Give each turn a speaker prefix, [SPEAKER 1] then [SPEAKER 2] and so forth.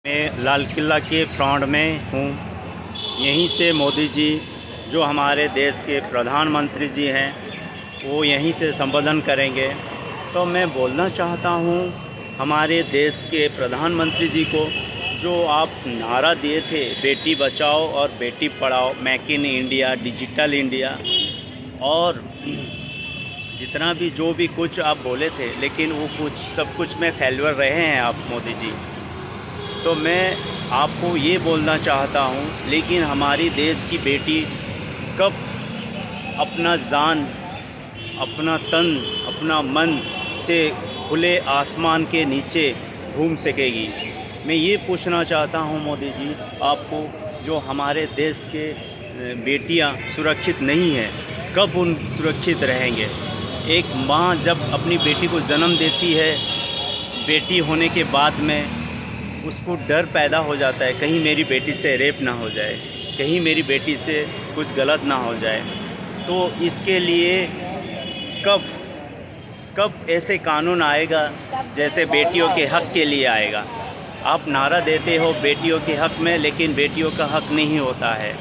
[SPEAKER 1] मैं लाल किला के फ्रंट में हूँ। यहीं से मोदी जी जो हमारे देश के प्रधानमंत्री जी हैं वो यहीं से संबोधन करेंगे। तो मैं बोलना चाहता हूँ हमारे देश के प्रधानमंत्री जी को, जो आप नारा दिए थे बेटी बचाओ और Beti Padhao, make in India, digital India और जितना भी जो भी कुछ आप बोले थे, लेकिन वो कुछ सब कुछ में फेल्यूर रहे हैं आप मोदी जी। तो मैं आपको ये बोलना चाहता हूँ, लेकिन हमारी देश की बेटी कब अपना जान, अपना तन, अपना मन से खुले आसमान के नीचे घूम सकेगी। मैं ये पूछना चाहता हूँ मोदी जी आपको, जो हमारे देश के बेटियाँ सुरक्षित नहीं हैं, कब उन सुरक्षित रहेंगे। एक माँ जब अपनी बेटी को जन्म देती है, बेटी होने के बाद में उसको डर पैदा हो जाता है, कहीं मेरी बेटी से रेप ना हो जाए, कहीं मेरी बेटी से कुछ गलत ना हो जाए। तो इसके लिए कब कब ऐसे कानून आएगा जैसे बेटियों के हक़ के लिए आएगा। आप नारा देते हो बेटियों के हक़ में, लेकिन बेटियों का हक़ नहीं होता है।